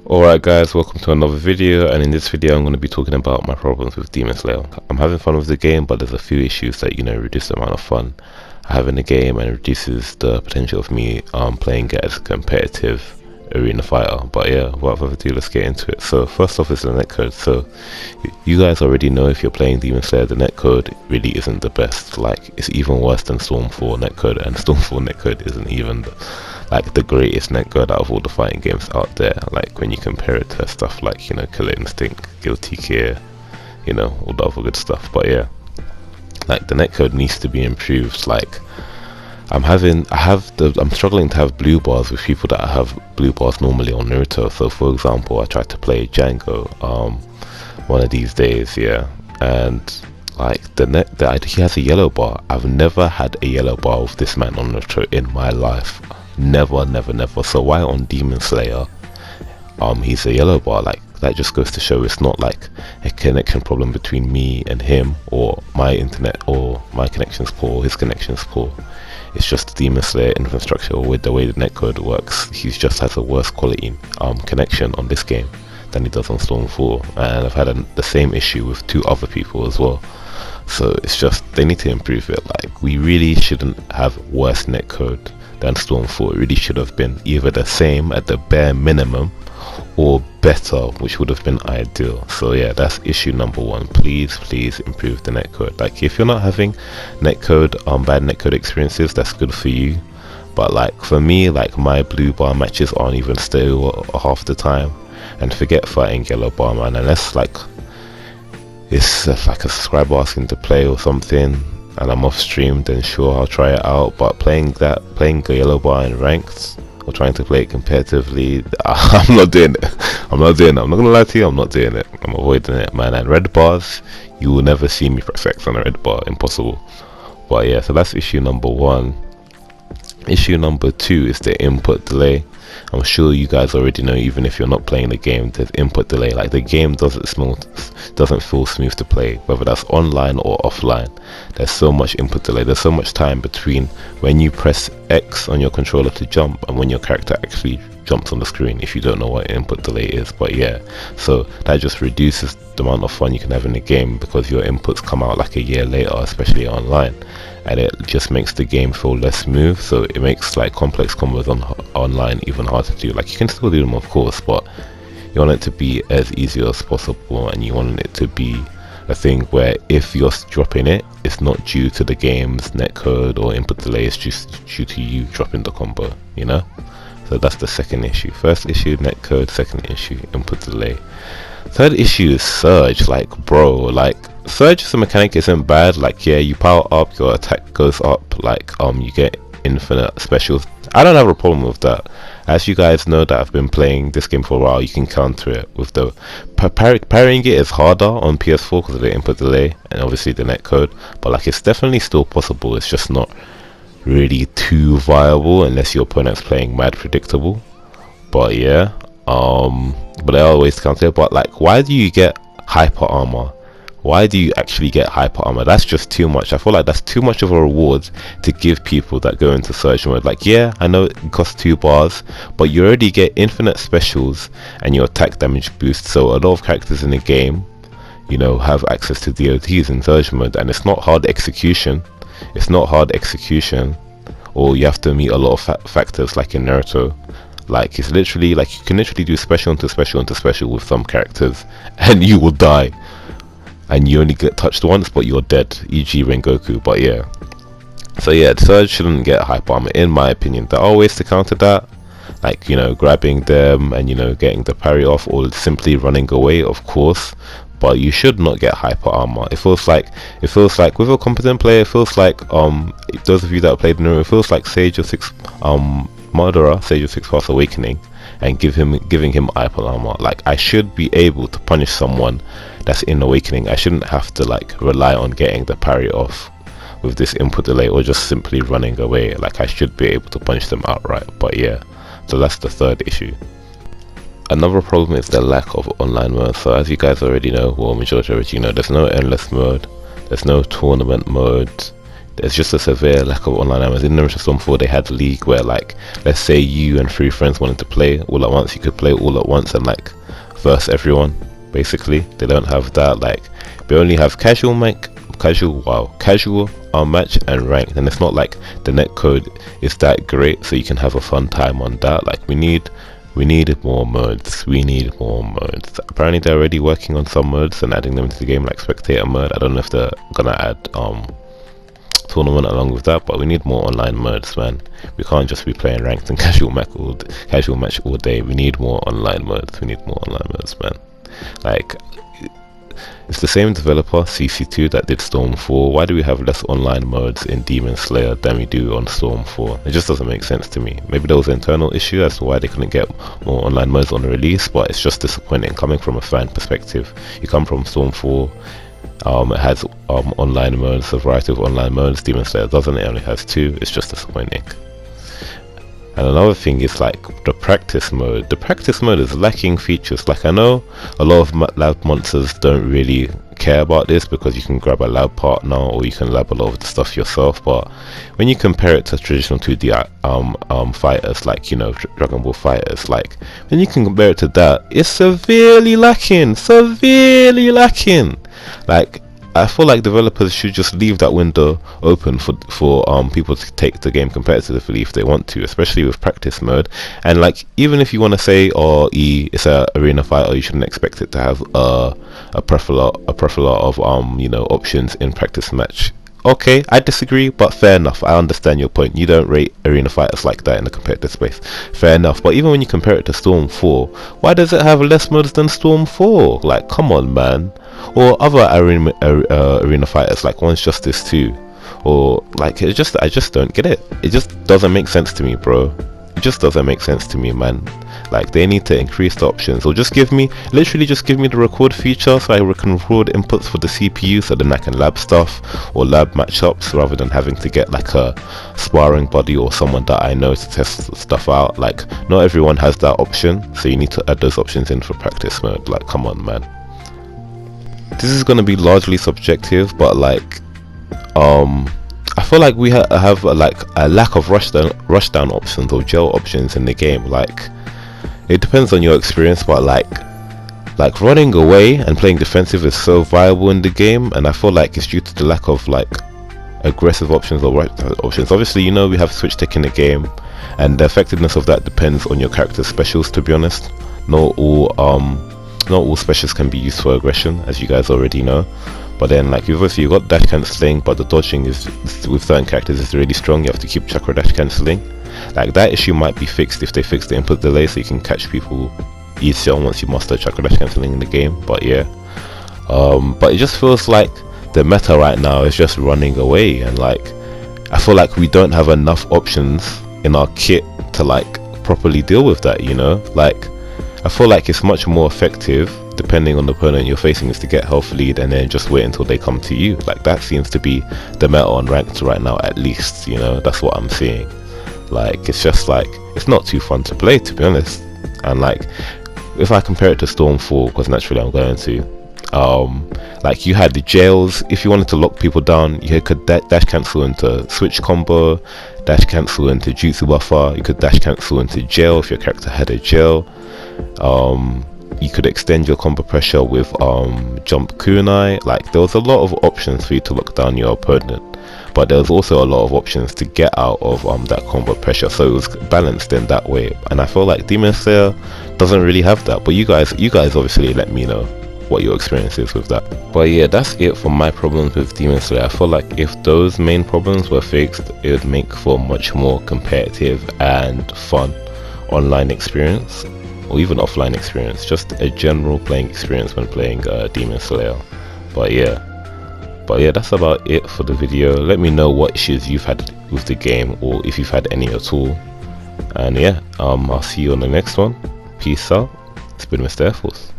Alright guys, welcome to another video, and in this video I'm going to be talking about my problems with Demon Slayer. I'm having fun with the game, but there's a few issues that, reduce the amount of fun I have in the game and reduces the potential of me playing it as a competitive arena fighter. But yeah, without further ado, let's get into it. So first off is the netcode. So you guys already know, if you're playing Demon Slayer, the netcode really isn't the best. Like, it's even worse than Storm 4 netcode, and Storm 4 netcode isn't even the greatest netcode out of all the fighting games out there. Like, when you compare it to stuff like, Killer Instinct, Guilty Gear, all the other good stuff. But yeah, like, the netcode needs to be improved. Like, I'm struggling to have blue bars with people that have blue bars normally on Naruto. So for example, I tried to play Django one of these days, yeah, and like he has a yellow bar. I've never had a yellow bar with this man on Naruto in my life. Never. So why on Demon Slayer he's a yellow bar? Like, that just goes to show it's not like a connection problem between me and him, or my internet, or my connection's poor, or his connection's poor. It's just the Demon Slayer infrastructure, or with the way the netcode works. He just has a worse quality connection on this game than he does on Storm 4, and I've had the same issue with two other people as well. So it's just, they need to improve it. Like, we really shouldn't have worse netcode than Storm 4. It really should have been either the same at the bare minimum, or better, which would have been ideal. So yeah, that's issue number one. Please improve the netcode. Like, if you're not having netcode bad netcode experiences, that's good for you. But like, for me, like, my blue bar matches aren't even stable half the time, and forget fighting yellow bar, man, unless like it's like a subscriber asking to play or something and I'm off stream, then sure, I'll try it out. But playing a yellow bar in ranked, or trying to play it competitively, I'm not doing it. I'm not gonna lie to you, I'm not doing it. I'm avoiding it, man. And red bars, you will never see me press X on a red bar, impossible. But yeah, so that's issue number one. Issue number two is the input delay. I'm sure you guys already know, even if you're not playing the game, there's input delay. Like, the game doesn't feel smooth to play, whether that's online or offline. There's so much input delay. There's so much time between when you press X on your controller to jump and when your character actually jumps on the screen, if you don't know what input delay is. But yeah, so that just reduces the amount of fun you can have in the game, because your inputs come out like a year later, especially online, and it just makes the game feel less smooth. So it makes like complex combos online even harder to do. Like, you can still do them, of course, but you want it to be as easy as possible, and you want it to be a thing where if you're dropping it, it's not due to the game's netcode or input delay, it's just due to you dropping the combo, So that's the second issue. First issue, netcode. Second issue, input delay. Third issue is surge. Like, bro, like, surge as a mechanic isn't bad. Like, yeah, you power up, your attack goes up, like, you get infinite specials. I don't have a problem with that. As you guys know that I've been playing this game for a while, you can counter it with the parrying it is harder on PS4 because of the input delay and obviously the netcode, but like, it's definitely still possible. It's just not really too viable unless your opponent's playing mad predictable. But yeah, but there are ways to counter it. But like, why do you get hyper armor? Why do you actually get hyper armor? That's just too much. I feel like that's too much of a reward to give people that go into surge mode. Like, yeah, I know it costs 2 bars, but you already get infinite specials and your attack damage boost. So a lot of characters in the game, have access to DOTs in surge mode, and it's not hard execution. Or you have to meet a lot of factors like in Naruto. Like, it's literally like, you can literally do special into special into special with some characters and you will die, and you only get touched once but you're dead, e.g. Rengoku. But yeah, so yeah, surge shouldn't get hyper armor in my opinion. There are ways to counter that, like, grabbing them and getting the parry off, or simply running away, of course. But you should not get hyper armor. It feels like with a competent player, it feels like those of you that have played Naruto, it feels like Sage of 6 Murderer, Sage of 6 Paths Awakening, and giving him hyper armor. Like, I should be able to punish someone that's in Awakening. I shouldn't have to like rely on getting the parry off with this input delay, or just simply running away. Like, I should be able to punish them outright. But yeah, so that's the third issue. Another problem is the lack of online mode. So as you guys already know, well, majority already know, there's no endless mode, there's no tournament mode, there's just a severe lack of online elements. In Demon Slayer Storm 4 they had a league where, like, let's say you and 3 friends wanted to play all at once, you could play all at once and like verse everyone. Basically they don't have that. Like, they only have casual match and ranked, and it's not like the netcode is that great, so you can have a fun time on that. Like, we need more modes. Apparently they're already working on some modes and adding them into the game, like spectator mode. I don't know if they're gonna add tournament along with that, but we need more online modes, man. We can't just be playing ranked and casual match all day. We need more online modes. Man. Like, it's the same developer, CC2, that did Storm 4. Why do we have less online modes in Demon Slayer than we do on Storm 4? It just doesn't make sense to me. Maybe there was an internal issue as to why they couldn't get more online modes on the release, but it's just disappointing coming from a fan perspective. You come from Storm 4, it has online modes, a variety of online modes. Demon Slayer doesn't, it only has 2. It's just disappointing. And another thing is, like, the practice mode. The practice mode is lacking features. Like, I know a lot of lab monsters don't really care about this because you can grab a lab partner or you can lab a lot of the stuff yourself, but when you compare it to traditional 2D fighters, like, you know, Dragon Ball fighters, like, when you can compare it to that, it's severely lacking. Like, I feel like developers should just leave that window open for people to take the game competitively if they want to, especially with practice mode. And like, even if you want to say, oh, it's a arena fighter, you shouldn't expect it to have a plethora of you know, options in practice match. Okay, I disagree, but fair enough. I understand your point. You don't rate arena fighters like that in the competitive space. Fair enough. But even when you compare it to Storm 4, why does it have less modes than Storm 4? Like, come on, man. Or other arena fighters, like One's Justice 2, or like, I just don't get it. It just doesn't make sense to me, bro. It just doesn't make sense to me, man. Like, they need to increase the options, or literally just give me the record feature so I can record inputs for the CPU, so then I can lab stuff or lab matchups rather than having to get like a sparring buddy or someone that I know to test stuff out. Like, not everyone has that option, so you need to add those options in for practice mode. Like, come on, man. This is going to be largely subjective, but like, I feel like we have like a lack of rushdown options or gel options in the game. Like, it depends on your experience, but like running away and playing defensive is so viable in the game, and I feel like it's due to the lack of like aggressive options or rushdown options. Obviously, you know, we have switch tech in the game, and the effectiveness of that depends on your character's specials, to be honest. Not all specials can be used for aggression, as you guys already know. But then, like, obviously you got dash cancelling, but the dodging is with certain characters is really strong. You have to keep chakra dash cancelling. Like, that issue might be fixed if they fix the input delay, so you can catch people easier once you master chakra dash cancelling in the game. But yeah, but it just feels like the meta right now is just running away, and like, I feel like we don't have enough options in our kit to like properly deal with that, you know. Like, I feel like it's much more effective, depending on the opponent you're facing, is to get health lead and then just wait until they come to you. Like, that seems to be the meta on ranked right now, at least, you know. That's what I'm seeing. Like, it's just like, it's not too fun to play, to be honest. And like, if I compare it to Storm 4, because naturally I'm going to, like, you had the jails. If you wanted to lock people down, you could dash cancel into switch combo, dash cancel into jutsu buffer, you could dash cancel into jail if your character had a jail. You could extend your combo pressure with jump kunai. Like, there was a lot of options for you to lock down your opponent, but there was also a lot of options to get out of that combo pressure, so it was balanced in that way. And I feel like Demon Slayer doesn't really have that, but you guys obviously let me know what your experience is with that. But yeah, that's it for my problems with Demon Slayer. I feel like if those main problems were fixed, it would make for a much more competitive and fun online experience, or even offline experience, just a general playing experience when playing Demon Slayer. But yeah, that's about it for the video. Let me know what issues you've had with the game, or if you've had any at all. And yeah, I'll see you on the next one. Peace out. It's been Mr. Air Force.